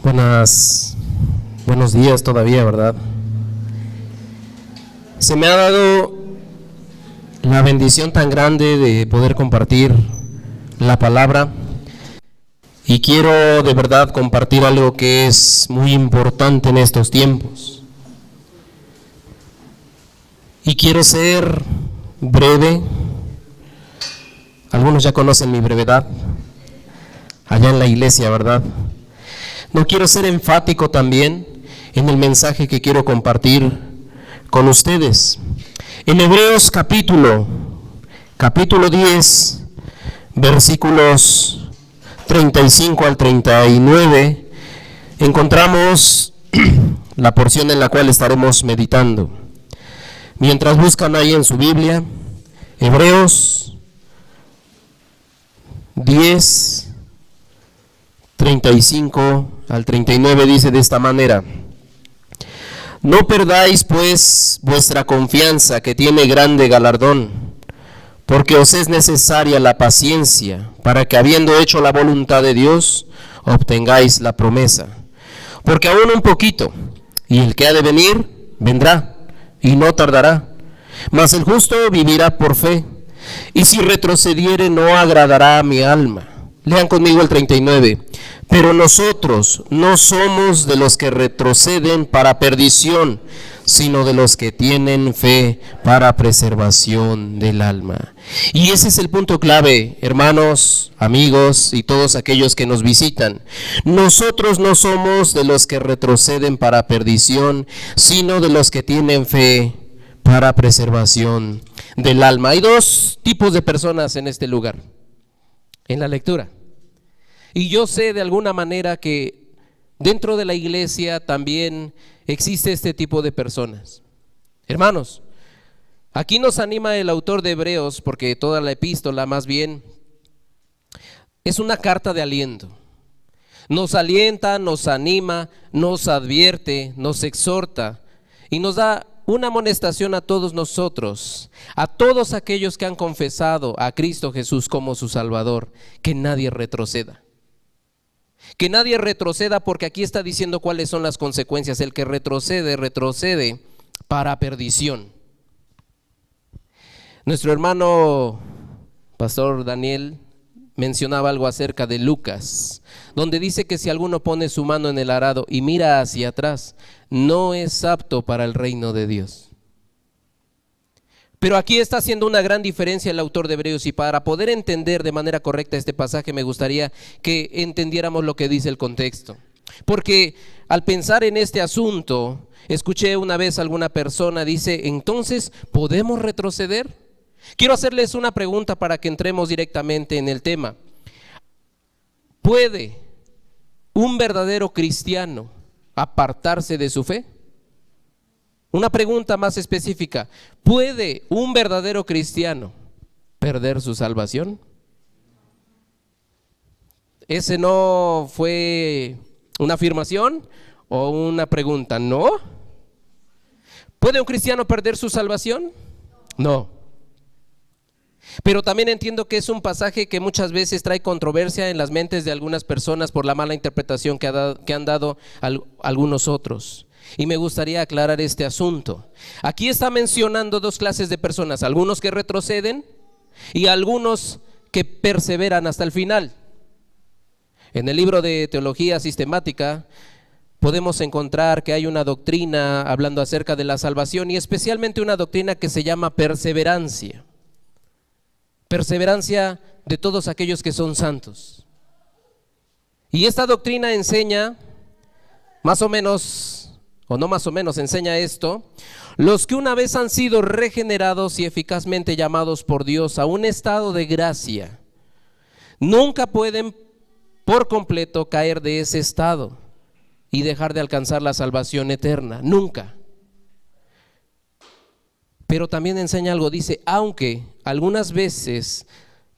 Buenos días todavía, ¿verdad? Se me ha dado la bendición tan grande de poder compartir la palabra y quiero de verdad compartir algo que es muy importante en estos tiempos. Y quiero ser breve. Algunos ya conocen mi brevedad allá en la iglesia, ¿verdad? No quiero ser enfático también en el mensaje que quiero compartir con ustedes. En Hebreos capítulo 10, versículos 35 al 39, encontramos la porción en la cual estaremos meditando. Mientras buscan ahí en su Biblia, Hebreos 10, 35 al 39 dice de esta manera: No perdáis pues vuestra confianza, que tiene grande galardón, porque os es necesaria la paciencia, para que habiendo hecho la voluntad de Dios, obtengáis la promesa. Porque aún un poquito, y el que ha de venir, vendrá, y no tardará. Mas el justo vivirá por fe, y si retrocediere no agradará a mi alma. Lean conmigo el 39. Pero nosotros no somos de los que retroceden para perdición, sino de los que tienen fe para preservación del alma. Y ese es el punto clave, hermanos, amigos y todos aquellos que nos visitan. Nosotros no somos de los que retroceden para perdición, sino de los que tienen fe para preservación del alma. Hay dos tipos de personas en este lugar, en la lectura. Y yo sé de alguna manera que dentro de la iglesia también existe este tipo de personas. Hermanos, aquí nos anima el autor de Hebreos, porque toda la epístola más bien es una carta de aliento. Nos alienta, nos anima, nos advierte, nos exhorta y nos da una amonestación a todos nosotros, a todos aquellos que han confesado a Cristo Jesús como su Salvador, que nadie retroceda. Que nadie retroceda, porque aquí está diciendo cuáles son las consecuencias. El que retrocede para perdición. Nuestro hermano Pastor Daniel mencionaba algo acerca de Lucas, donde dice que si alguno pone su mano en el arado y mira hacia atrás, no es apto para el reino de Dios. Pero aquí está haciendo una gran diferencia el autor de Hebreos, y para poder entender de manera correcta este pasaje me gustaría que entendiéramos lo que dice el contexto. Porque al pensar en este asunto, escuché una vez a alguna persona, dice, entonces, ¿podemos retroceder? Quiero hacerles una pregunta para que entremos directamente en el tema. ¿Puede un verdadero cristiano apartarse de su fe? Una pregunta más específica: ¿puede un verdadero cristiano perder su salvación? ¿Ese no fue una afirmación o una pregunta? ¿No? ¿Puede un cristiano perder su salvación? No. Pero también entiendo que es un pasaje que muchas veces trae controversia en las mentes de algunas personas por la mala interpretación que han dado algunos otros. Y me gustaría aclarar este asunto. Aquí está mencionando dos clases de personas: algunos que retroceden y algunos que perseveran hasta el final. En el libro de Teología Sistemática podemos encontrar que hay una doctrina hablando acerca de la salvación, y especialmente una doctrina que se llama perseverancia. Perseverancia de todos aquellos que son santos. Y esta doctrina enseña más o menos, o no más o menos, enseña esto: los que una vez han sido regenerados y eficazmente llamados por Dios a un estado de gracia, nunca pueden por completo caer de ese estado y dejar de alcanzar la salvación eterna, nunca. Pero también enseña algo, dice, aunque algunas veces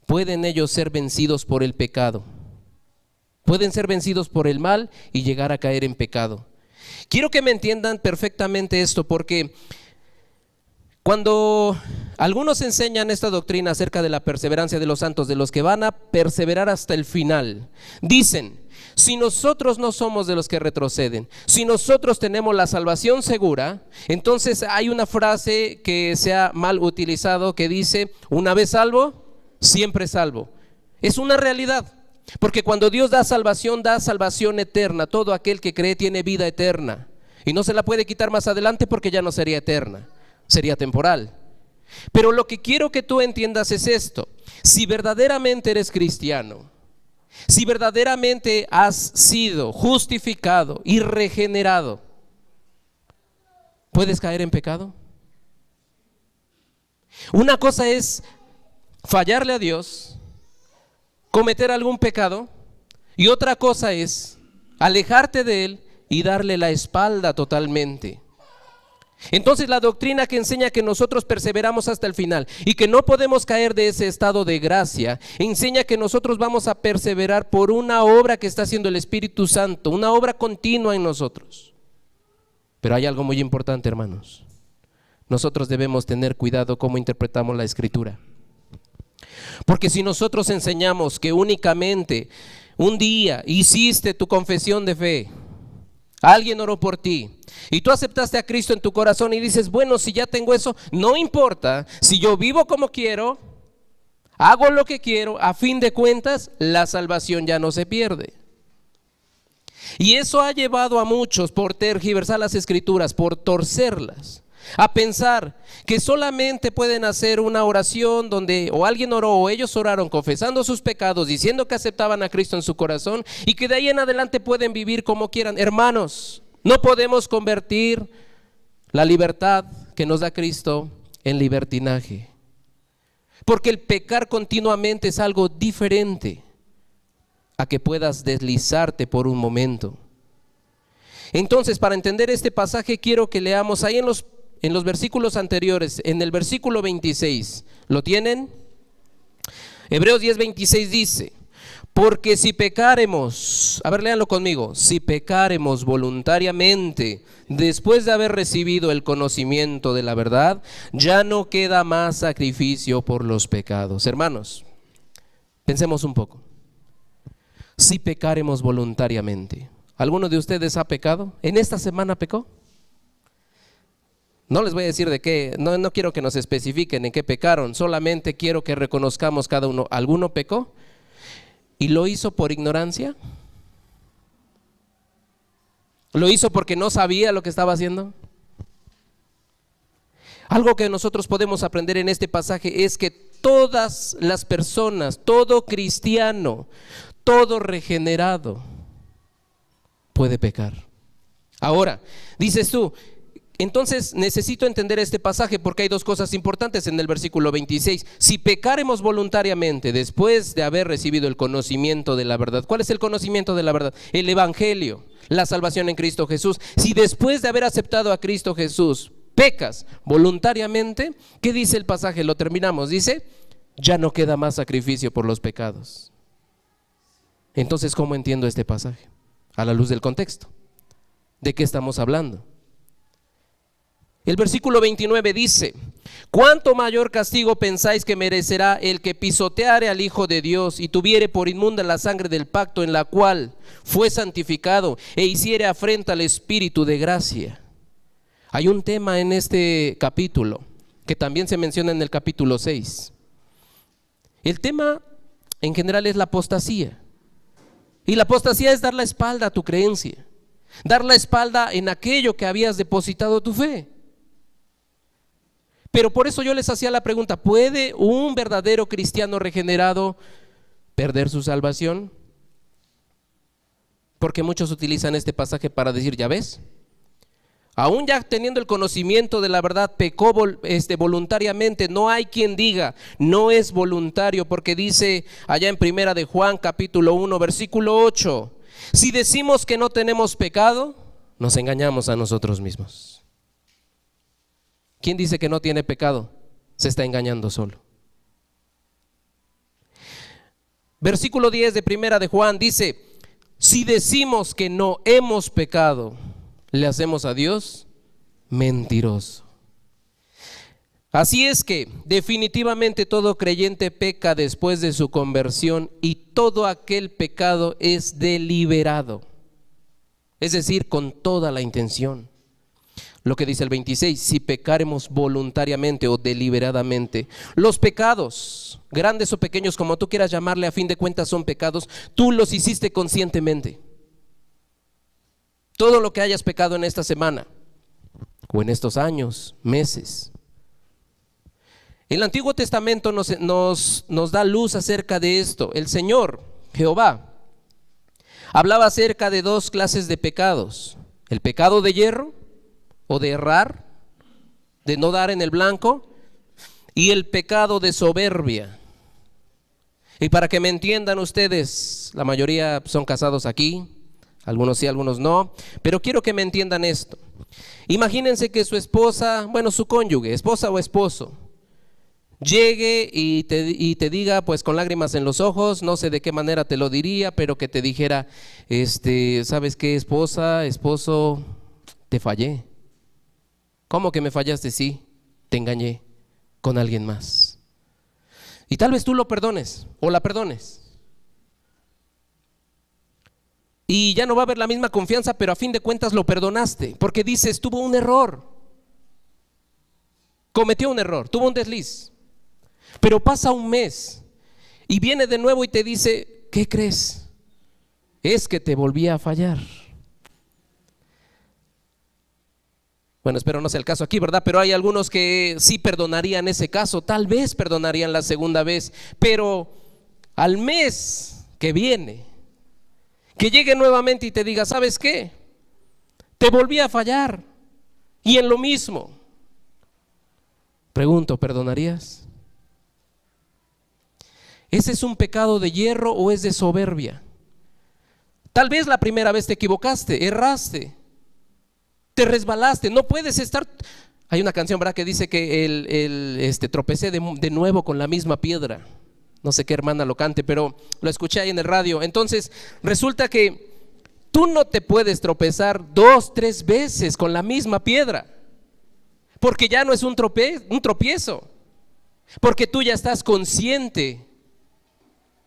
pueden ellos ser vencidos por el pecado, pueden ser vencidos por el mal y llegar a caer en pecado. Quiero que me entiendan perfectamente esto, porque cuando algunos enseñan esta doctrina acerca de la perseverancia de los santos, de los que van a perseverar hasta el final, dicen, si nosotros no somos de los que retroceden, si nosotros tenemos la salvación segura, entonces hay una frase que se ha mal utilizado que dice, una vez salvo, siempre salvo. Es una realidad, porque cuando Dios da salvación eterna. Todo aquel que cree tiene vida eterna y no se la puede quitar más adelante porque ya no sería eterna, sería temporal. Pero lo que quiero que tú entiendas es esto: si verdaderamente eres cristiano, si verdaderamente has sido justificado y regenerado, ¿puedes caer en pecado? Una cosa es fallarle a Dios, cometer algún pecado, y otra cosa es alejarte de Él y darle la espalda totalmente. Entonces la doctrina que enseña que nosotros perseveramos hasta el final y que no podemos caer de ese estado de gracia, enseña que nosotros vamos a perseverar por una obra que está haciendo el Espíritu Santo, una obra continua en nosotros. Pero hay algo muy importante, hermanos. Nosotros debemos tener cuidado cómo interpretamos la Escritura. Porque si nosotros enseñamos que únicamente un día hiciste tu confesión de fe, alguien oró por ti y tú aceptaste a Cristo en tu corazón y dices, bueno, si ya tengo eso, no importa, si yo vivo como quiero, hago lo que quiero, a fin de cuentas la salvación ya no se pierde. Y eso ha llevado a muchos, por tergiversar las Escrituras, por torcerlas, a pensar que solamente pueden hacer una oración donde o alguien oró o ellos oraron confesando sus pecados, diciendo que aceptaban a Cristo en su corazón, y que de ahí en adelante pueden vivir como quieran. Hermanos, no podemos convertir la libertad que nos da Cristo en libertinaje, porque el pecar continuamente es algo diferente a que puedas deslizarte por un momento. Entonces, para entender este pasaje, quiero que leamos ahí en los versículos anteriores, en el versículo 26, ¿lo tienen? Hebreos 10:26 dice, porque si pecaremos, a ver, léanlo conmigo, si pecaremos voluntariamente después de haber recibido el conocimiento de la verdad, ya no queda más sacrificio por los pecados. Hermanos, pensemos un poco. Si pecaremos voluntariamente, ¿alguno de ustedes ha pecado? ¿En esta semana pecó? No les voy a decir de qué, no quiero que nos especifiquen en qué pecaron, solamente quiero que reconozcamos cada uno. ¿Alguno pecó? ¿Y lo hizo por ignorancia? ¿Lo hizo porque no sabía lo que estaba haciendo? Algo que nosotros podemos aprender en este pasaje es que todas las personas, todo cristiano, todo regenerado puede pecar. Ahora, dices tú, entonces necesito entender este pasaje porque hay dos cosas importantes en el versículo 26. Si pecaremos voluntariamente después de haber recibido el conocimiento de la verdad. ¿Cuál es el conocimiento de la verdad? El evangelio, la salvación en Cristo Jesús. Si después de haber aceptado a Cristo Jesús pecas voluntariamente, ¿qué dice el pasaje? Lo terminamos, dice, ya no queda más sacrificio por los pecados. Entonces, ¿cómo entiendo este pasaje? A la luz del contexto. ¿De qué estamos hablando? El versículo 29 dice, ¿cuánto mayor castigo pensáis que merecerá el que pisoteare al Hijo de Dios y tuviere por inmunda la sangre del pacto en la cual fue santificado e hiciere afrenta al Espíritu de gracia? Hay un tema en este capítulo que también se menciona en el capítulo 6. El tema en general es la apostasía. Y la apostasía es dar la espalda a tu creencia, dar la espalda en aquello que habías depositado tu fe. Pero por eso yo les hacía la pregunta, ¿puede un verdadero cristiano regenerado perder su salvación? Porque muchos utilizan este pasaje para decir, ¿ya ves? Aún ya teniendo el conocimiento de la verdad, pecó voluntariamente. No hay quien diga, no es voluntario, porque dice allá en Primera de Juan capítulo 1 versículo 8, si decimos que no tenemos pecado, nos engañamos a nosotros mismos. ¿Quién dice que no tiene pecado? Se está engañando solo. Versículo 10 de Primera de Juan dice, si decimos que no hemos pecado, le hacemos a Dios mentiroso. Así es que definitivamente todo creyente peca después de su conversión, y todo aquel pecado es deliberado, es decir, con toda la intención. Lo que dice el 26, si pecaremos voluntariamente o deliberadamente. Los pecados, grandes o pequeños, como tú quieras llamarle, a fin de cuentas son pecados, tú los hiciste conscientemente. Todo lo que hayas pecado en esta semana, o en estos años, meses. El Antiguo Testamento nos da luz acerca de esto. El Señor, Jehová, hablaba acerca de dos clases de pecados: el pecado de hierro, o de errar, de no dar en el blanco, y el pecado de soberbia. Y para que me entiendan ustedes, la mayoría son casados aquí, algunos sí, algunos no, pero quiero que me entiendan esto. Imagínense que su esposa, bueno, su cónyuge, esposa o esposo, llegue y te diga, pues con lágrimas en los ojos, no sé de qué manera te lo diría, pero que te dijera, ¿sabes qué, esposa, esposo? Te fallé. ¿Cómo que me fallaste? Sí, te engañé con alguien más. Y tal vez tú lo perdones o la perdones. Y ya no va a haber la misma confianza, pero a fin de cuentas lo perdonaste, porque dices, tuvo un error, cometió un error, tuvo un desliz. Pero pasa un mes y viene de nuevo y te dice, ¿qué crees? Es que te volví a fallar. Bueno, espero no sea el caso aquí, ¿verdad? Pero hay algunos que sí perdonarían ese caso, tal vez perdonarían la segunda vez, pero al mes que viene, que llegue nuevamente y te diga, ¿sabes qué? Te volví a fallar, y en lo mismo. Pregunto, ¿perdonarías? ¿Ese es un pecado de hierro o es de soberbia? Tal vez la primera vez te equivocaste, erraste, te resbalaste, no puedes estar. Hay una canción, ¿verdad?, que dice que tropecé de nuevo con la misma piedra. No sé qué hermana lo cante, pero lo escuché ahí en el radio. Entonces resulta que tú no te puedes tropezar 2, 3 veces con la misma piedra, porque ya no es un tropiezo, porque tú ya estás consciente.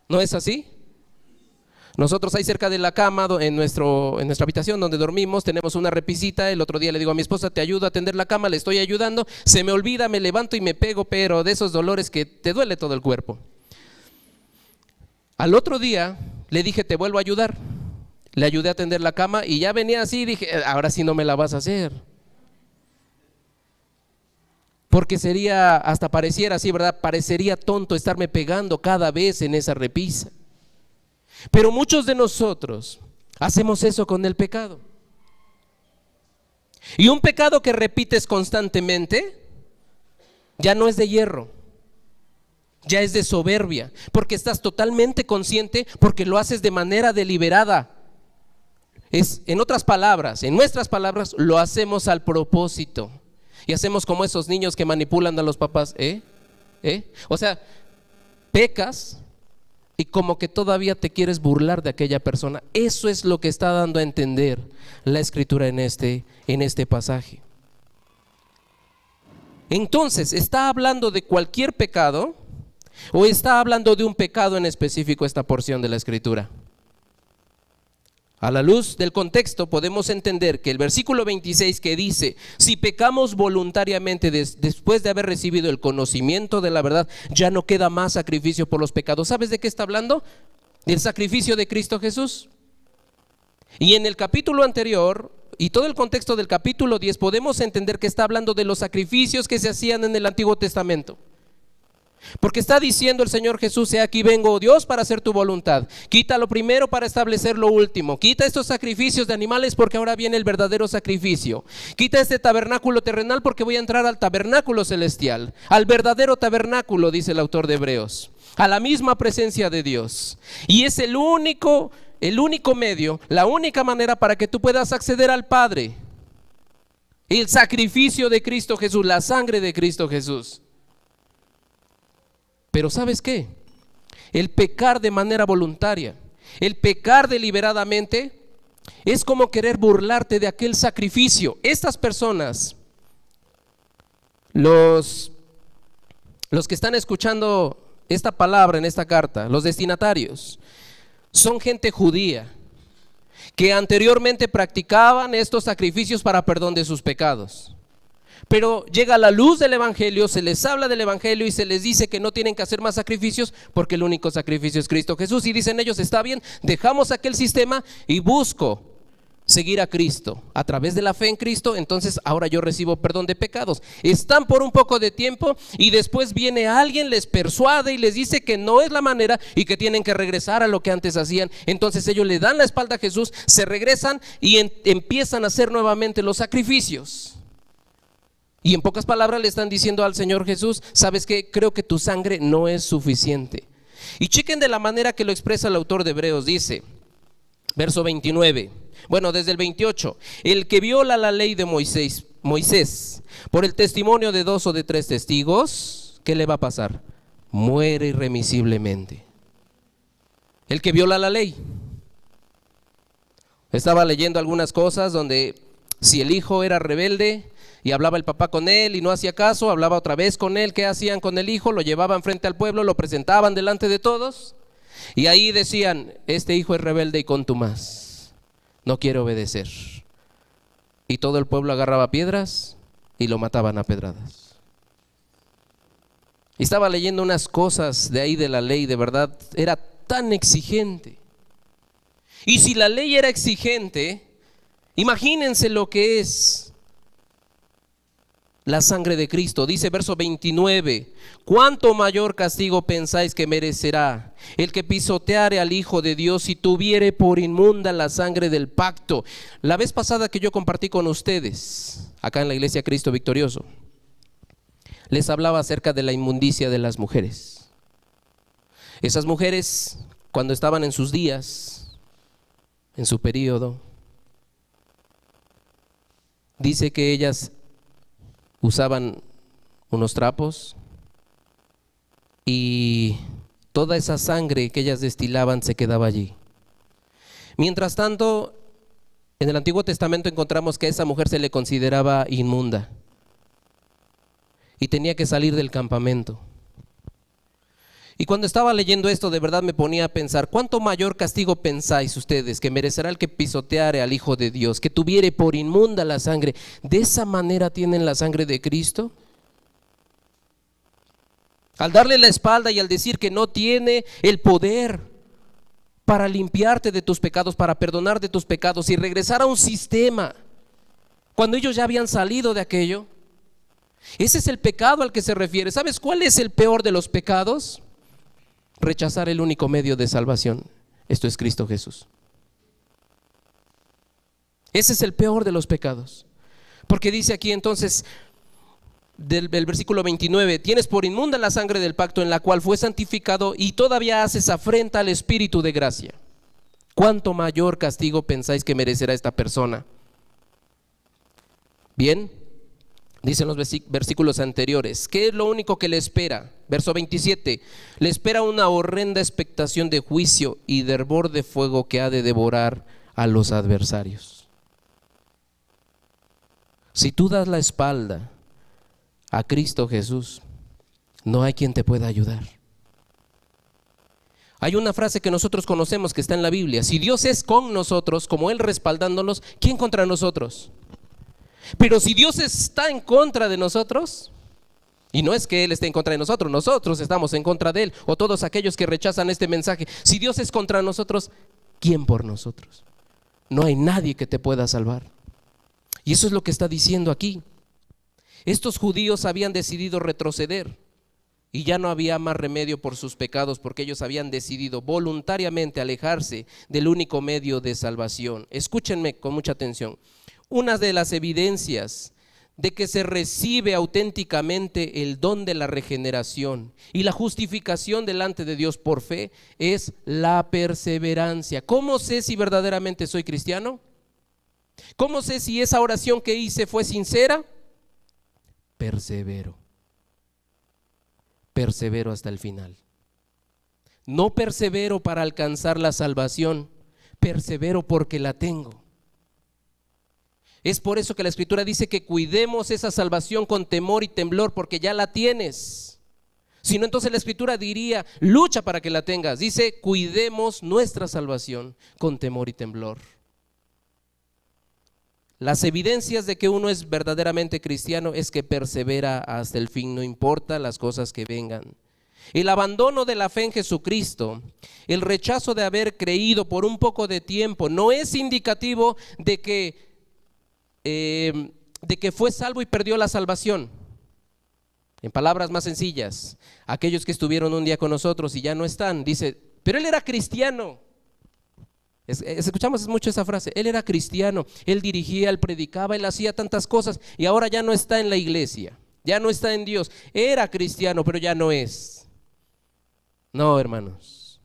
¿No es así? Nosotros ahí cerca de la cama, en nuestra habitación donde dormimos, tenemos una repisita. El otro día le digo a mi esposa, te ayudo a tender la cama, le estoy ayudando, se me olvida, me levanto y me pego, pero de esos dolores que te duele todo el cuerpo. Al otro día le dije, te vuelvo a ayudar. Le ayudé a tender la cama y ya venía así y dije, ahora sí no me la vas a hacer. Porque sería, hasta pareciera así, ¿verdad? Parecería tonto estarme pegando cada vez en esa repisa. Pero muchos de nosotros hacemos eso con el pecado. Y un pecado que repites constantemente ya no es de hierro, ya es de soberbia, porque estás totalmente consciente, porque lo haces de manera deliberada. En otras palabras, en nuestras palabras, lo hacemos al propósito. Y hacemos como esos niños que manipulan a los papás. O sea, pecas y como que todavía te quieres burlar de aquella persona. Eso es lo que está dando a entender la Escritura en este pasaje. Entonces, ¿está hablando de cualquier pecado o está hablando de un pecado en específico esta porción de la Escritura? A la luz del contexto podemos entender que el versículo 26, que dice, si pecamos voluntariamente después de haber recibido el conocimiento de la verdad, ya no queda más sacrificio por los pecados. ¿Sabes de qué está hablando? Del sacrificio de Cristo Jesús. Y en el capítulo anterior y todo el contexto del capítulo 10 podemos entender que está hablando de los sacrificios que se hacían en el Antiguo Testamento. Porque está diciendo el Señor Jesús, he aquí vengo, oh Dios, para hacer tu voluntad. Quita lo primero para establecer lo último. Quita estos sacrificios de animales porque ahora viene el verdadero sacrificio. Quita este tabernáculo terrenal porque voy a entrar al tabernáculo celestial, al verdadero tabernáculo, dice el autor de Hebreos, a la misma presencia de Dios. Y es el único medio, la única manera para que tú puedas acceder al Padre. El sacrificio de Cristo Jesús, la sangre de Cristo Jesús. Pero ¿sabes qué? El pecar de manera voluntaria, el pecar deliberadamente, es como querer burlarte de aquel sacrificio. Estas personas, los los que están escuchando esta palabra en esta carta, los destinatarios, son gente judía que anteriormente practicaban estos sacrificios para perdón de sus pecados. Pero llega la luz del evangelio, se les habla del evangelio y se les dice que no tienen que hacer más sacrificios porque el único sacrificio es Cristo Jesús. Y dicen ellos, está bien, dejamos aquel sistema y busco seguir a Cristo. A través de la fe en Cristo, entonces ahora yo recibo perdón de pecados. Están por un poco de tiempo y después viene alguien, les persuade y les dice que no es la manera y que tienen que regresar a lo que antes hacían. Entonces ellos le dan la espalda a Jesús, se regresan y empiezan a hacer nuevamente los sacrificios. Y en pocas palabras le están diciendo al Señor Jesús, ¿sabes qué? Creo que tu sangre no es suficiente. Y chequen de la manera que lo expresa el autor de Hebreos, dice, verso 29, bueno, desde el 28, el que viola la ley de Moisés, por el testimonio de 2 o de 3 testigos, ¿qué le va a pasar? Muere irremisiblemente. El que viola la ley. Estaba leyendo algunas cosas donde si el hijo era rebelde y hablaba el papá con él y no hacía caso, hablaba otra vez con él, ¿qué hacían con el hijo? Lo llevaban frente al pueblo, lo presentaban delante de todos y ahí decían, este hijo es rebelde y contumaz, no quiere obedecer. Y todo el pueblo agarraba piedras y lo mataban a pedradas. Y estaba leyendo unas cosas de ahí de la ley, de verdad, era tan exigente. Y si la ley era exigente, imagínense lo que es la sangre de Cristo. Dice verso 29, ¿cuánto mayor castigo pensáis que merecerá el que pisoteare al Hijo de Dios y tuviere por inmunda la sangre del pacto? La vez pasada que yo compartí con ustedes, acá en la iglesia Cristo Victorioso, les hablaba acerca de la inmundicia de las mujeres. Esas mujeres, cuando estaban en sus días, en su periodo, dice que ellas usaban unos trapos y toda esa sangre que ellas destilaban se quedaba allí. Mientras tanto, en el Antiguo Testamento encontramos que a esa mujer se le consideraba inmunda y tenía que salir del campamento. Y cuando estaba leyendo esto, de verdad me ponía a pensar, ¿cuánto mayor castigo pensáis ustedes que merecerá el que pisoteare al Hijo de Dios, que tuviere por inmunda la sangre? ¿De esa manera tienen la sangre de Cristo? Al darle la espalda y al decir que no tiene el poder para limpiarte de tus pecados, para perdonar de tus pecados y regresar a un sistema, cuando ellos ya habían salido de aquello. Ese es el pecado al que se refiere. ¿Sabes cuál es el peor de los pecados? Rechazar el único medio de salvación. Esto es Cristo Jesús. Ese es el peor de los pecados. Porque dice aquí entonces, del versículo 29, tienes por inmunda la sangre del pacto en la cual fue santificado y todavía haces afrenta al Espíritu de gracia. ¿Cuánto mayor castigo pensáis que merecerá esta persona? Bien, dicen los versículos anteriores, ¿qué es lo único que le espera? Verso 27, le espera una horrenda expectación de juicio y de hervor de fuego que ha de devorar a los adversarios. Si tú das la espalda a Cristo Jesús, no hay quien te pueda ayudar. Hay una frase que nosotros conocemos que está en la Biblia: si Dios es con nosotros, como Él respaldándonos, ¿quién contra nosotros? Pero si Dios está en contra de nosotros, y no es que Él esté en contra de nosotros, nosotros estamos en contra de Él, o todos aquellos que rechazan este mensaje, si Dios es contra nosotros, ¿quién por nosotros? No hay nadie que te pueda salvar. Y eso es lo que está diciendo aquí. Estos judíos habían decidido retroceder y ya no había más remedio por sus pecados, porque ellos habían decidido voluntariamente alejarse del único medio de salvación. Escúchenme con mucha atención. Una de las evidencias de que se recibe auténticamente el don de la regeneración y la justificación delante de Dios por fe es la perseverancia. ¿Cómo sé si verdaderamente soy cristiano? ¿Cómo sé si esa oración que hice fue sincera? Persevero hasta el final. No persevero para alcanzar la salvación, persevero porque la tengo. Es por eso que la Escritura dice que cuidemos esa salvación con temor y temblor, porque ya la tienes. Si no, entonces la Escritura diría, lucha para que la tengas. Dice, cuidemos nuestra salvación con temor y temblor. Las evidencias de que uno es verdaderamente cristiano es que persevera hasta el fin, no importa las cosas que vengan. El abandono de la fe en Jesucristo, el rechazo de haber creído por un poco de tiempo, no es indicativo de que fue salvo y perdió la salvación. En palabras más sencillas, aquellos que estuvieron un día con nosotros y ya no están, dice, pero él era cristiano. Escuchamos mucho esa frase, él era cristiano, él dirigía, él predicaba, él hacía tantas cosas y ahora ya no está en la iglesia, ya no está en Dios. Era cristiano, pero ya no es. No, hermanos.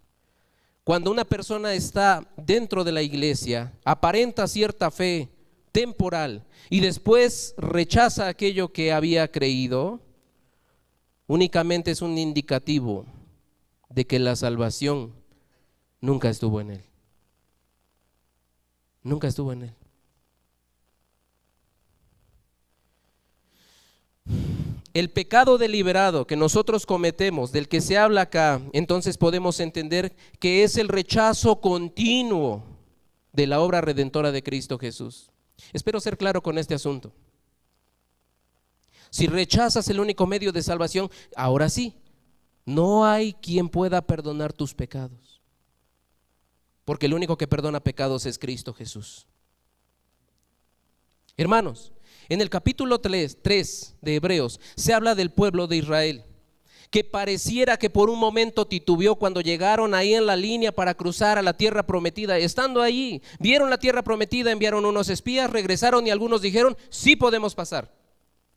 Cuando una persona está dentro de la iglesia, aparenta cierta fe temporal y después rechaza aquello que había creído, únicamente es un indicativo de que la salvación nunca estuvo en él. Nunca estuvo en él. El pecado deliberado que nosotros cometemos, del que se habla acá, entonces podemos entender que es el rechazo continuo de la obra redentora de Cristo Jesús. Espero ser claro con este asunto. Si rechazas el único medio de salvación, ahora sí, no hay quien pueda perdonar tus pecados, porque el único que perdona pecados es Cristo Jesús. Hermanos, en el capítulo 3 de Hebreos se habla del pueblo de Israel, que pareciera que por un momento titubeó cuando llegaron ahí en la línea para cruzar a la tierra prometida. Estando allí, vieron la tierra prometida, enviaron unos espías, regresaron y algunos dijeron, sí podemos pasar.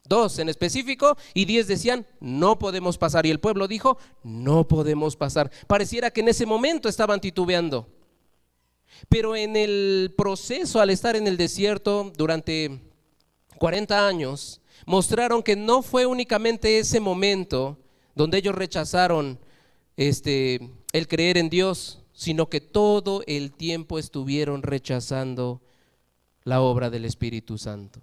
2 en específico y 10 decían, no podemos pasar. Y el pueblo dijo, no podemos pasar. Pareciera que en ese momento estaban titubeando. Pero en el proceso, al estar en el desierto durante 40 años, mostraron que no fue únicamente ese momento donde ellos rechazaron el creer en Dios, sino que todo el tiempo estuvieron rechazando la obra del Espíritu Santo.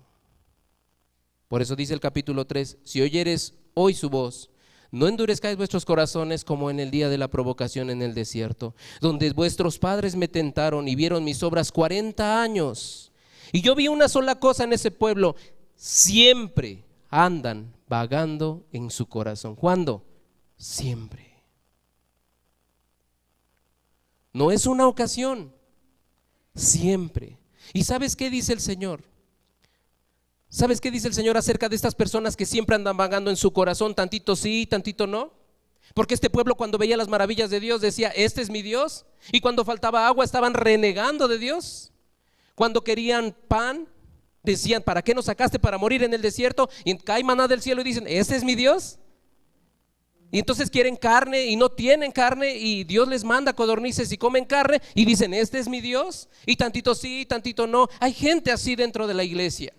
Por eso dice el capítulo 3, si oyeres hoy su voz, no endurezcáis vuestros corazones como en el día de la provocación en el desierto, donde vuestros padres me tentaron y vieron mis obras 40 años. Y yo vi una sola cosa en ese pueblo, siempre andan vagando en su corazón. ¿Cuándo? Siempre. No es una ocasión, siempre. ¿Y sabes qué dice el Señor? ¿Sabes qué dice el Señor acerca de estas personas que siempre andan vagando en su corazón, tantito sí, tantito no? Porque este pueblo cuando veía las maravillas de Dios decía, este es mi Dios. Y cuando faltaba agua estaban renegando de Dios. Cuando querían pan, decían, ¿para qué nos sacaste para morir en el desierto? Y cae maná del cielo y dicen, ¿este es mi Dios? Y entonces quieren carne y no tienen carne y Dios les manda codornices y comen carne y dicen, ¿este es mi Dios? Y tantito sí, tantito no. Hay gente así dentro de la iglesia.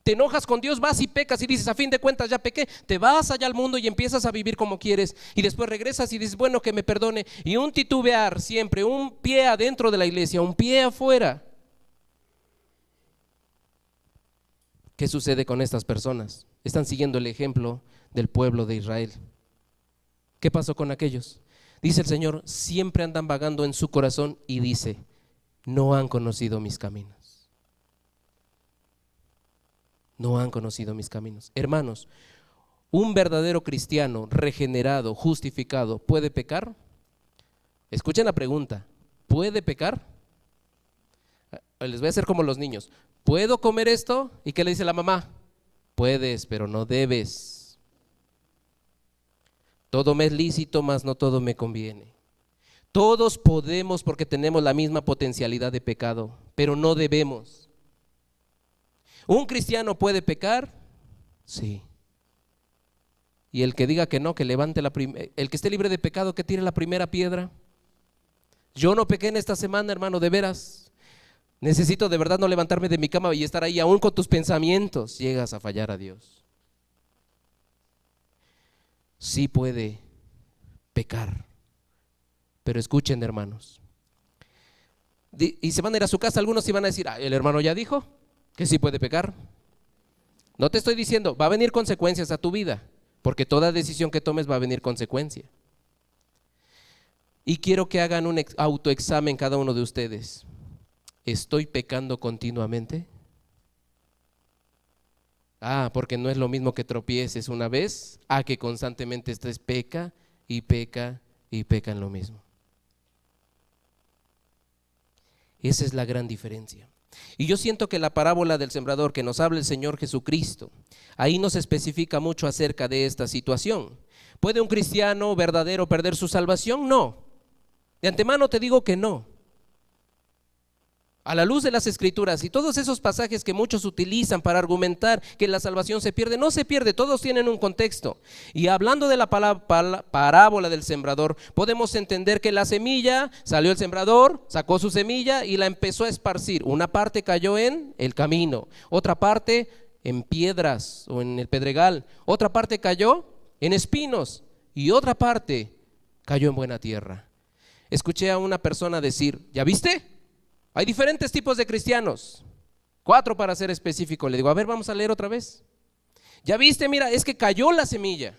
Te enojas con Dios, vas y pecas y dices, a fin de cuentas ya pequé, te vas allá al mundo y empiezas a vivir como quieres y después regresas y dices, bueno, que me perdone. Y un titubear siempre, un pie adentro de la iglesia, un pie afuera. ¿Qué sucede con estas personas? Están siguiendo el ejemplo del pueblo de Israel. ¿Qué pasó con aquellos? Dice el Señor, siempre andan vagando en su corazón y dice, no han conocido mis caminos. No han conocido mis caminos. Hermanos, un verdadero cristiano regenerado, justificado, ¿puede pecar? Escuchen la pregunta, ¿puede pecar? Les voy a hacer como los niños. ¿Puedo comer esto? ¿Y qué le dice la mamá? Puedes, pero no debes. Todo me es lícito, mas no todo me conviene. Todos podemos porque tenemos la misma potencialidad de pecado, pero no debemos. ¿Un cristiano puede pecar? Sí. Y el que diga que no, que levante el que esté libre de pecado, que tire la primera piedra. Yo no pequé en esta semana, hermano, de veras. Necesito de verdad no levantarme de mi cama y estar ahí, aún con tus pensamientos llegas a fallar a Dios. Sí puede pecar, pero escuchen, hermanos. Y se van a ir a su casa, algunos y van a decir, el hermano ya dijo que sí puede pecar. No te estoy diciendo, va a venir consecuencias a tu vida, porque toda decisión que tomes va a venir consecuencia. Y quiero que hagan un autoexamen cada uno de ustedes. ¿Estoy pecando continuamente? Porque no es lo mismo que tropieces una vez a que constantemente estés peca y peca y peca en lo mismo. Esa es la gran diferencia. Y yo siento que la parábola del sembrador que nos habla el Señor Jesucristo, ahí nos especifica mucho acerca de esta situación. ¿Puede un cristiano verdadero perder su salvación? No. De antemano te digo que no. A la luz de las Escrituras y todos esos pasajes que muchos utilizan para argumentar que la salvación se pierde, no se pierde, todos tienen un contexto. Y hablando de la parábola del sembrador, podemos entender que la semilla, salió el sembrador, sacó su semilla y la empezó a esparcir. Una parte cayó en el camino, otra parte en piedras o en el pedregal, otra parte cayó en espinos y otra parte cayó en buena tierra. Escuché a una persona decir, ¿ya viste? Hay diferentes tipos de cristianos, 4 para ser específico. Le digo, a ver, vamos a leer otra vez. Ya viste, mira, es que cayó la semilla.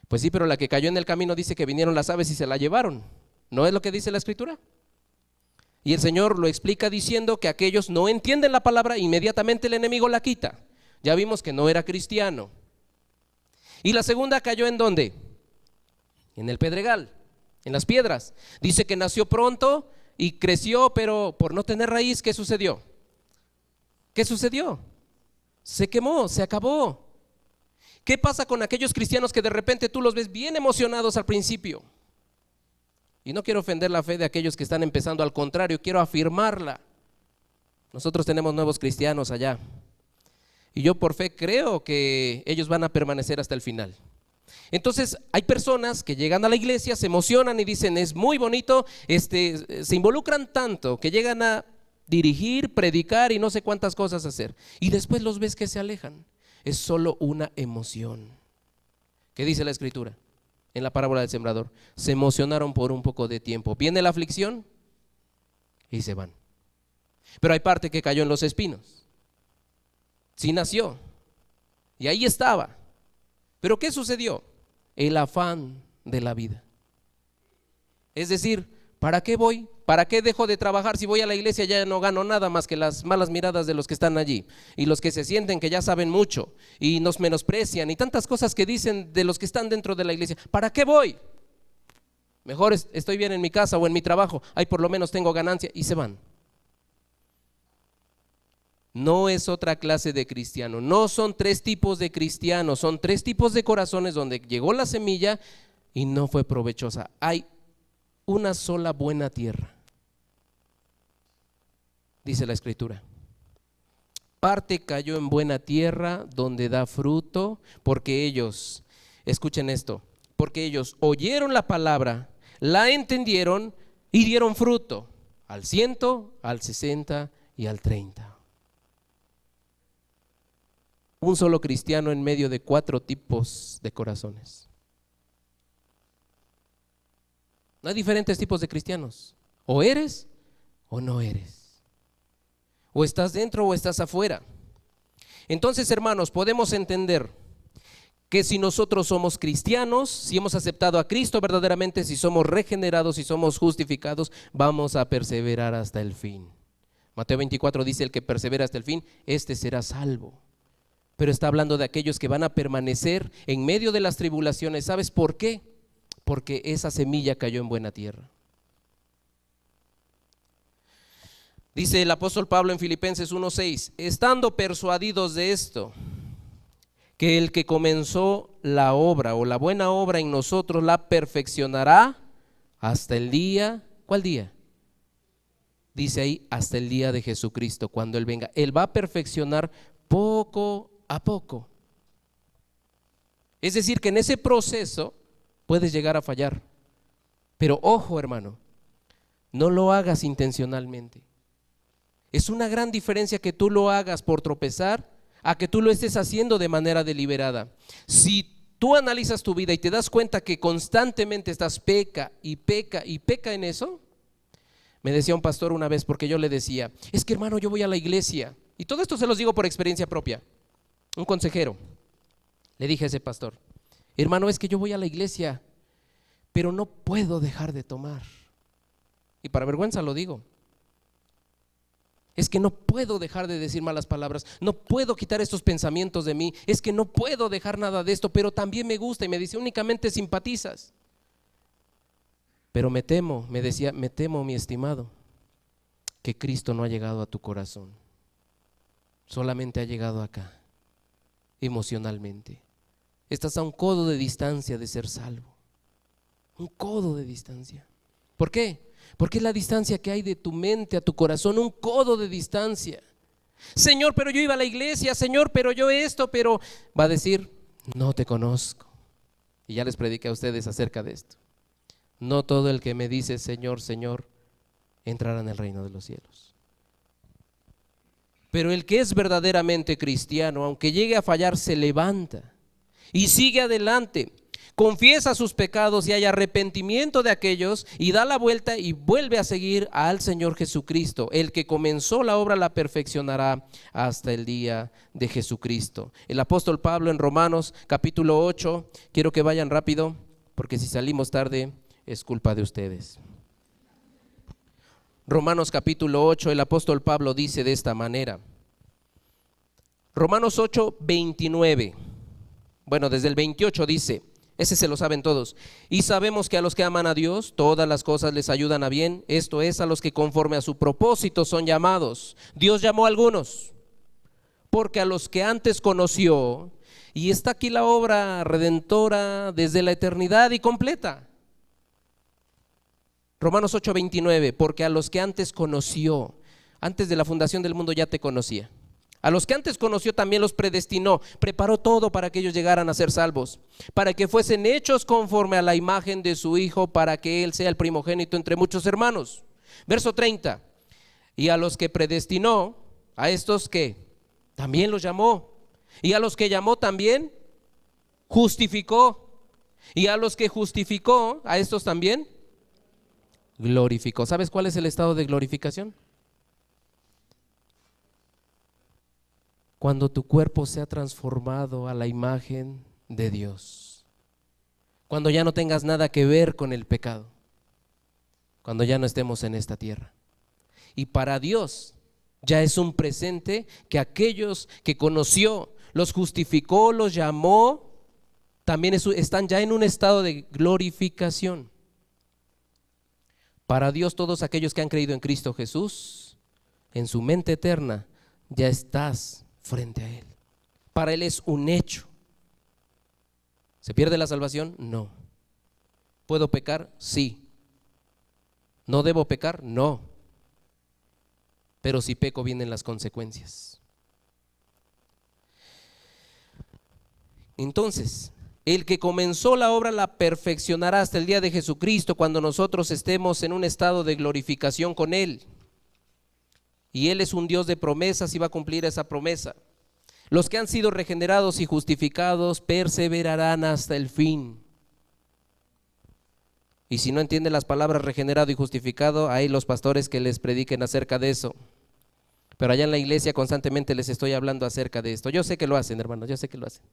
Pues sí, pero la que cayó en el camino dice que vinieron las aves y se la llevaron. ¿No es lo que dice la Escritura? Y el Señor lo explica diciendo que aquellos no entienden la palabra, inmediatamente el enemigo la quita. Ya vimos que no era cristiano. Y la segunda cayó ¿en dónde? En el pedregal, en las piedras. Dice que nació pronto y creció, pero por no tener raíz, ¿qué sucedió? ¿Qué sucedió? Se quemó, se acabó. ¿Qué pasa con aquellos cristianos que de repente tú los ves bien emocionados al principio? Y no quiero ofender la fe de aquellos que están empezando, al contrario, quiero afirmarla. Nosotros tenemos nuevos cristianos allá. Y yo por fe creo que ellos van a permanecer hasta el final. Entonces hay personas que llegan a la iglesia, se emocionan y dicen es muy bonito, se involucran tanto que llegan a dirigir, predicar y no sé cuántas cosas hacer. Y después los ves que se alejan. Es solo una emoción. ¿Qué dice la Escritura? En la parábola del sembrador, se emocionaron por un poco de tiempo. Viene la aflicción y se van. Pero hay parte que cayó en los espinos. Sí nació y ahí estaba. Pero ¿qué sucedió? El afán de la vida. Es decir, ¿para qué voy? ¿Para qué dejo de trabajar? Si voy a la iglesia ya no gano nada más que las malas miradas de los que están allí y los que se sienten que ya saben mucho y nos menosprecian y tantas cosas que dicen de los que están dentro de la iglesia. ¿Para qué voy? Mejor estoy bien en mi casa o en mi trabajo, ahí por lo menos tengo ganancia, y se van. No es otra clase de cristiano, no son 3 tipos de cristianos, son 3 tipos de corazones donde llegó la semilla y no fue provechosa. Hay una sola buena tierra, dice la Escritura. Parte cayó en buena tierra donde da fruto, porque ellos, escuchen esto, porque ellos oyeron la palabra, la entendieron y dieron fruto al 100, al 60 y al 30. Un solo cristiano en medio de 4 tipos de corazones. No hay diferentes tipos de cristianos. O eres o no eres. O estás dentro o estás afuera. Entonces, hermanos, podemos entender que si nosotros somos cristianos, si hemos aceptado a Cristo verdaderamente, si somos regenerados, si somos justificados, vamos a perseverar hasta el fin. Mateo 24 dice: el que persevera hasta el fin, este será salvo. Pero está hablando de aquellos que van a permanecer en medio de las tribulaciones. ¿Sabes por qué? Porque esa semilla cayó en buena tierra. Dice el apóstol Pablo en Filipenses 1:6: estando persuadidos de esto, que el que comenzó la obra o la buena obra en nosotros la perfeccionará hasta el día. ¿Cuál día? Dice ahí, hasta el día de Jesucristo, cuando Él venga. Él va a perfeccionar poco a poco. Es decir, que en ese proceso puedes llegar a fallar. Pero ojo, hermano, no lo hagas intencionalmente. Es una gran diferencia que tú lo hagas por tropezar a que tú lo estés haciendo de manera deliberada. Si tú analizas tu vida y te das cuenta que constantemente estás peca y peca y peca en eso. Me decía un pastor una vez, porque yo le decía: es que, hermano, yo voy a la iglesia, y todo esto se los digo por experiencia propia. Un consejero, le dije a ese pastor: Hermano, es que yo voy a la iglesia, pero no puedo dejar de tomar. Y para vergüenza lo digo. Es que no puedo dejar de decir malas palabras, no puedo quitar estos pensamientos de mí, es que no puedo dejar nada de esto, pero también me gusta. Y me dice, únicamente simpatizas. Pero me temo, me decía, me temo, mi estimado, que Cristo no ha llegado a tu corazón, solamente ha llegado acá, emocionalmente. Estás a un codo de distancia de ser salvo, un codo de distancia. ¿Por qué? Porque es la distancia que hay de tu mente a tu corazón, un codo de distancia. Señor, pero yo iba a la iglesia, Señor, pero yo esto, pero va a decir, no te conozco. Y ya les prediqué a ustedes acerca de esto. No todo el que me dice Señor, Señor, entrará en el reino de los cielos. Pero el que es verdaderamente cristiano, aunque llegue a fallar, se levanta y sigue adelante, confiesa sus pecados y hay arrepentimiento de aquellos y da la vuelta y vuelve a seguir al Señor Jesucristo. El que comenzó la obra la perfeccionará hasta el día de Jesucristo. El apóstol Pablo en Romanos capítulo 8, quiero que vayan rápido, porque si salimos tarde es culpa de ustedes. Romanos capítulo 8, el apóstol Pablo dice de esta manera. Romanos 8, 29. Bueno, desde el 28 dice, ese se lo saben todos. Y sabemos que a los que aman a Dios, todas las cosas les ayudan a bien. Esto es, a los que conforme a su propósito son llamados. Dios llamó a algunos, porque a los que antes conoció, y está aquí la obra redentora desde la eternidad y completa. Romanos 8, 29, porque a los que antes conoció, antes de la fundación del mundo ya te conocía. A los que antes conoció también los predestinó, preparó todo para que ellos llegaran a ser salvos, para que fuesen hechos conforme a la imagen de su Hijo, para que Él sea el primogénito entre muchos hermanos. Verso 30, y a los que predestinó, a estos que también los llamó, y a los que llamó también justificó, y a los que justificó, a estos también glorificó. ¿Sabes cuál es el estado de glorificación? Cuando tu cuerpo sea transformado a la imagen de Dios, cuando ya no tengas nada que ver con el pecado, cuando ya no estemos en esta tierra. Y para Dios ya es un presente que aquellos que conoció, los justificó, los llamó, también están ya en un estado de glorificación. Para Dios, todos aquellos que han creído en Cristo Jesús, en su mente eterna, ya estás frente a Él. Para Él es un hecho. ¿Se pierde la salvación? No. ¿Puedo pecar? Sí. ¿No debo pecar? No. Pero si peco vienen las consecuencias. Entonces, el que comenzó la obra la perfeccionará hasta el día de Jesucristo, cuando nosotros estemos en un estado de glorificación con Él. Y Él es un Dios de promesas y va a cumplir esa promesa. Los que han sido regenerados y justificados perseverarán hasta el fin. Y si no entienden las palabras regenerado y justificado, hay los pastores que les prediquen acerca de eso. Pero allá en la iglesia constantemente les estoy hablando acerca de esto. Yo sé que lo hacen, hermanos, yo sé que lo hacen.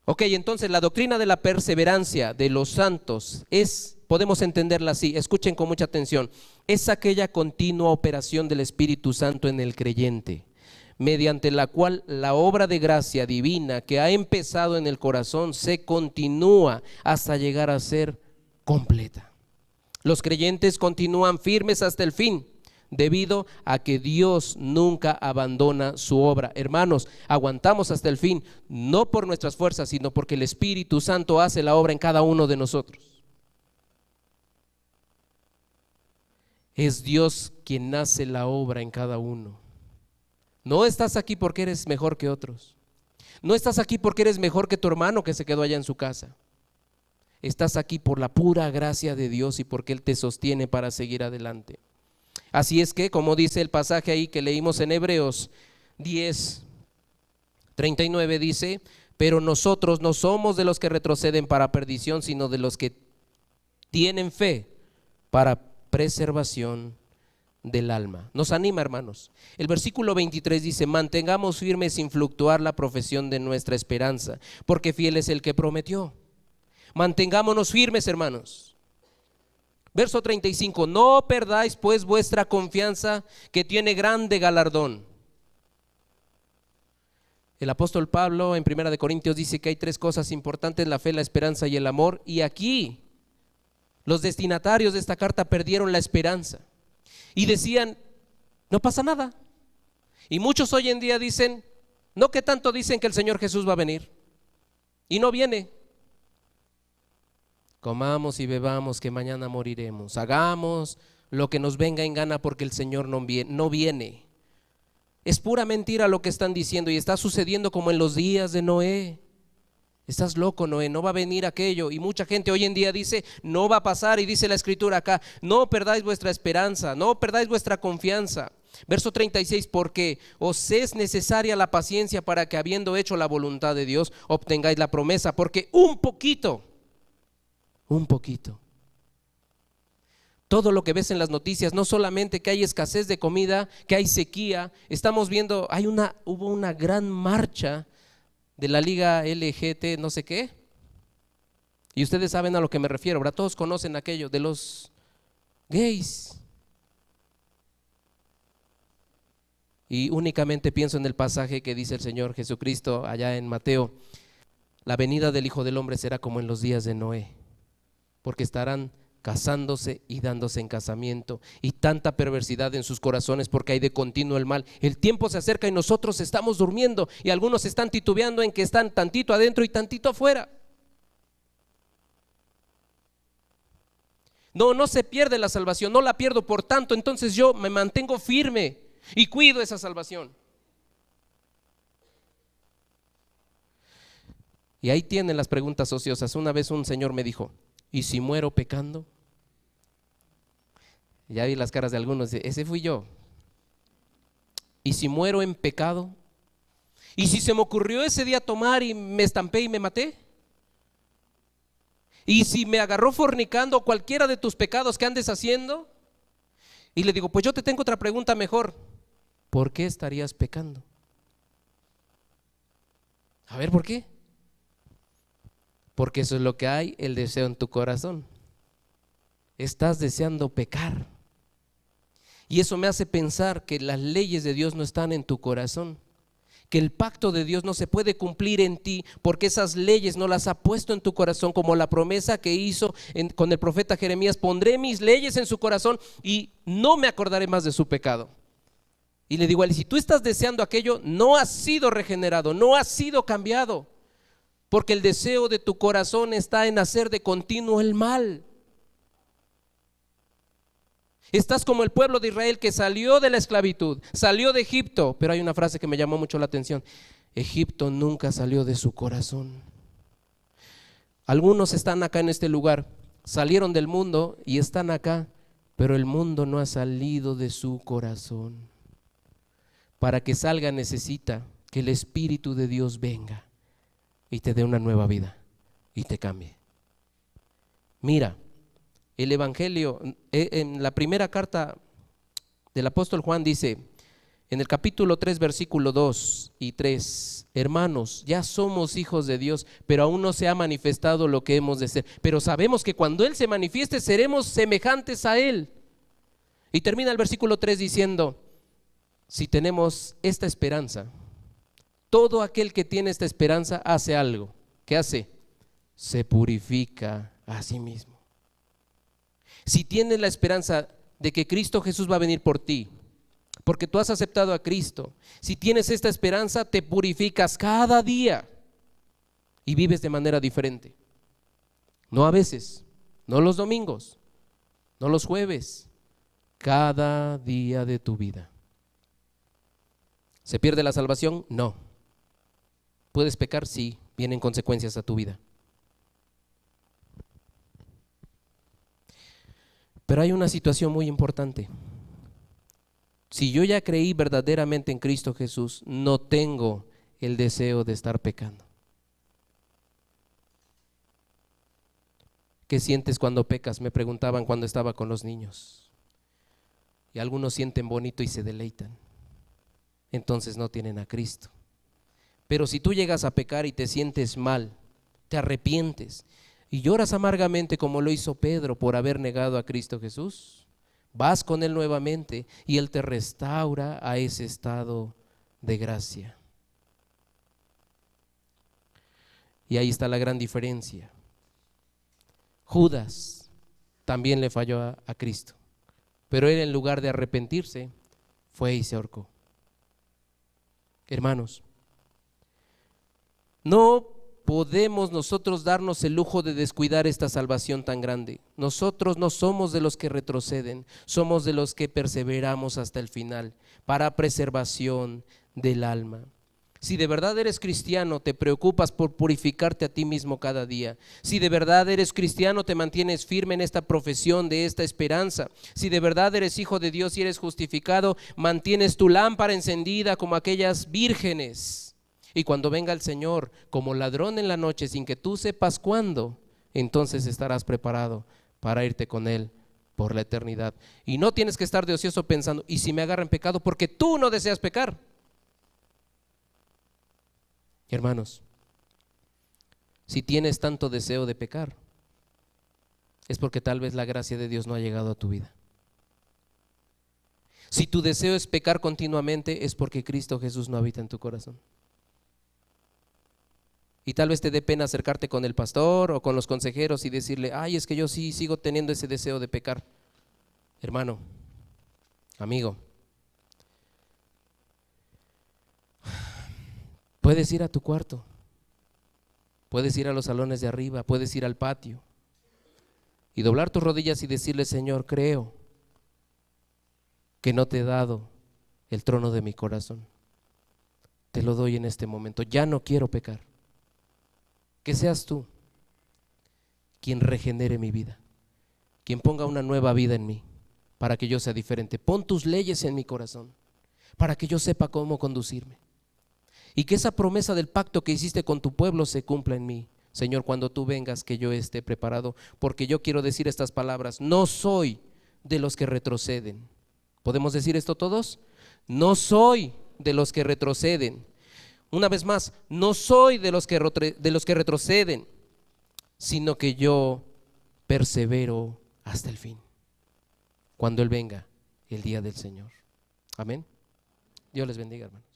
Ok, entonces la doctrina de la perseverancia de los santos podemos entenderla así, escuchen con mucha atención, es aquella continua operación del Espíritu Santo en el creyente, mediante la cual la obra de gracia divina que ha empezado en el corazón se continúa hasta llegar a ser completa. Los creyentes continúan firmes hasta el fin, debido a que Dios nunca abandona su obra. Hermanos, aguantamos hasta el fin, no por nuestras fuerzas, sino porque el Espíritu Santo hace la obra en cada uno de nosotros. Es Dios quien hace la obra en cada uno. No estás aquí porque eres mejor que otros. No estás aquí porque eres mejor que tu hermano que se quedó allá en su casa. Estás aquí por la pura gracia de Dios y porque Él te sostiene para seguir adelante. Así es que, como dice el pasaje ahí que leímos en Hebreos 10, 39, dice, pero nosotros no somos de los que retroceden para perdición, sino de los que tienen fe para preservación del alma. Nos anima, hermanos. El versículo 23 dice: mantengamos firme sin fluctuar la profesión de nuestra esperanza, porque fiel es el que prometió. Mantengámonos firmes, hermanos. Verso 35: no perdáis pues vuestra confianza, que tiene grande galardón. El apóstol Pablo en 1 Corintios dice que hay tres cosas importantes: la fe, la esperanza y el amor. Y aquí los destinatarios de esta carta perdieron la esperanza y decían: no pasa nada. Y muchos hoy en día dicen: no, que tanto dicen que el Señor Jesús va a venir y no viene. Comamos y bebamos, que mañana moriremos. Hagamos lo que nos venga en gana, porque el Señor no viene. Es pura mentira lo que están diciendo, y está sucediendo como en los días de Noé. Estás loco, Noé, no va a venir aquello. Y mucha gente hoy en día dice: no va a pasar. Y dice la escritura acá: no perdáis vuestra esperanza, no perdáis vuestra confianza. Verso 36: porque os es necesaria la paciencia, para que, habiendo hecho la voluntad de Dios, obtengáis la promesa. Porque un poquito, todo lo que ves en las noticias, no solamente que hay escasez de comida, que hay sequía, estamos viendo, hubo una gran marcha de la liga LGT no sé qué, y ustedes saben a lo que me refiero, ¿verdad? Todos conocen aquello de los gays. Y únicamente pienso en el pasaje que dice el Señor Jesucristo allá en Mateo: la venida del Hijo del Hombre será como en los días de Noé, porque estarán casándose y dándose en casamiento, y tanta perversidad en sus corazones, porque hay de continuo el mal. El tiempo se acerca y nosotros estamos durmiendo, y algunos están titubeando en que están tantito adentro y tantito afuera. No se pierde la salvación, no la pierdo, por tanto entonces yo me mantengo firme y cuido esa salvación. Y ahí tienen las preguntas ociosas. Una vez un señor me dijo: ¿y si muero pecando? Ya vi las caras de algunos, ese fui yo. ¿Y si muero en pecado? ¿Y si se me ocurrió ese día tomar y me estampé y me maté? ¿Y si me agarró fornicando cualquiera de tus pecados que andes haciendo? Y le digo: pues yo te tengo otra pregunta mejor: ¿por qué estarías pecando? A ver, ¿por qué? Porque eso es lo que hay, el deseo en tu corazón. Estás deseando pecar. Y eso me hace pensar que las leyes de Dios no están en tu corazón, que el pacto de Dios no se puede cumplir en ti, porque esas leyes no las ha puesto en tu corazón, como la promesa que hizo con el profeta Jeremías: pondré mis leyes en su corazón y no me acordaré más de su pecado. Y le digo a él: si tú estás deseando aquello, no has sido regenerado, no has sido cambiado, porque el deseo de tu corazón está en hacer de continuo el mal. Estás como el pueblo de Israel, que salió de la esclavitud, salió de Egipto, pero hay una frase que me llamó mucho la atención: Egipto nunca salió de su corazón. Algunos están acá en este lugar, salieron del mundo y están acá, pero el mundo no ha salido de su corazón. Para que salga necesita que el Espíritu de Dios venga y te dé una nueva vida y te cambie. Mira, el Evangelio, en la primera carta del apóstol Juan dice, en el capítulo 3, versículo 2 y 3: hermanos, ya somos hijos de Dios, pero aún no se ha manifestado lo que hemos de ser. Pero sabemos que cuando Él se manifieste, seremos semejantes a Él. Y termina el versículo 3 diciendo: si tenemos esta esperanza, todo aquel que tiene esta esperanza hace algo. ¿Qué hace? Se purifica a sí mismo. Si tienes la esperanza de que Cristo Jesús va a venir por ti, porque tú has aceptado a Cristo, si tienes esta esperanza, te purificas cada día y vives de manera diferente. No a veces, no los domingos, no los jueves, cada día de tu vida. ¿Se pierde la salvación? No. ¿Puedes pecar? Sí, vienen consecuencias a tu vida. Pero hay una situación muy importante. Si yo ya creí verdaderamente en Cristo Jesús, no tengo el deseo de estar pecando. ¿Qué sientes cuando pecas? Me preguntaban cuando estaba con los niños. Y algunos sienten bonito y se deleitan. Entonces no tienen a Cristo. Pero si tú llegas a pecar y te sientes mal, te arrepientes y lloras amargamente como lo hizo Pedro por haber negado a Cristo Jesús, vas con Él nuevamente y Él te restaura a ese estado de gracia. Y ahí está la gran diferencia. Judas también le falló a Cristo, pero él, en lugar de arrepentirse, fue y se ahorcó. Hermanos, no podemos nosotros darnos el lujo de descuidar esta salvación tan grande. Nosotros no somos de los que retroceden, somos de los que perseveramos hasta el final para preservación del alma. Si de verdad eres cristiano, te preocupas por purificarte a ti mismo cada día. Si de verdad eres cristiano, te mantienes firme en esta profesión de esta esperanza. Si de verdad eres hijo de Dios y eres justificado, mantienes tu lámpara encendida como aquellas vírgenes. Y cuando venga el Señor como ladrón en la noche sin que tú sepas cuándo, entonces estarás preparado para irte con Él por la eternidad. Y no tienes que estar de ocioso pensando, ¿y si me agarra en pecado? Porque tú no deseas pecar. Hermanos, si tienes tanto deseo de pecar, es porque tal vez la gracia de Dios no ha llegado a tu vida. Si tu deseo es pecar continuamente, es porque Cristo Jesús no habita en tu corazón. Y tal vez te dé pena acercarte con el pastor o con los consejeros y decirle, ay, es que yo sí sigo teniendo ese deseo de pecar. Hermano, amigo, puedes ir a tu cuarto, puedes ir a los salones de arriba, puedes ir al patio y doblar tus rodillas y decirle, Señor, creo que no te he dado el trono de mi corazón. Te lo doy en este momento, ya no quiero pecar. Que seas tú quien regenere mi vida, quien ponga una nueva vida en mí, para que yo sea diferente. Pon tus leyes en mi corazón, para que yo sepa cómo conducirme. Y que esa promesa del pacto que hiciste con tu pueblo se cumpla en mí. Señor, cuando tú vengas, que yo esté preparado, porque yo quiero decir estas palabras, no soy de los que retroceden. ¿Podemos decir esto todos? No soy de los que retroceden. Una vez más, no soy de los que retroceden, sino que yo persevero hasta el fin, cuando Él venga el día del Señor. Amén. Dios les bendiga, hermano.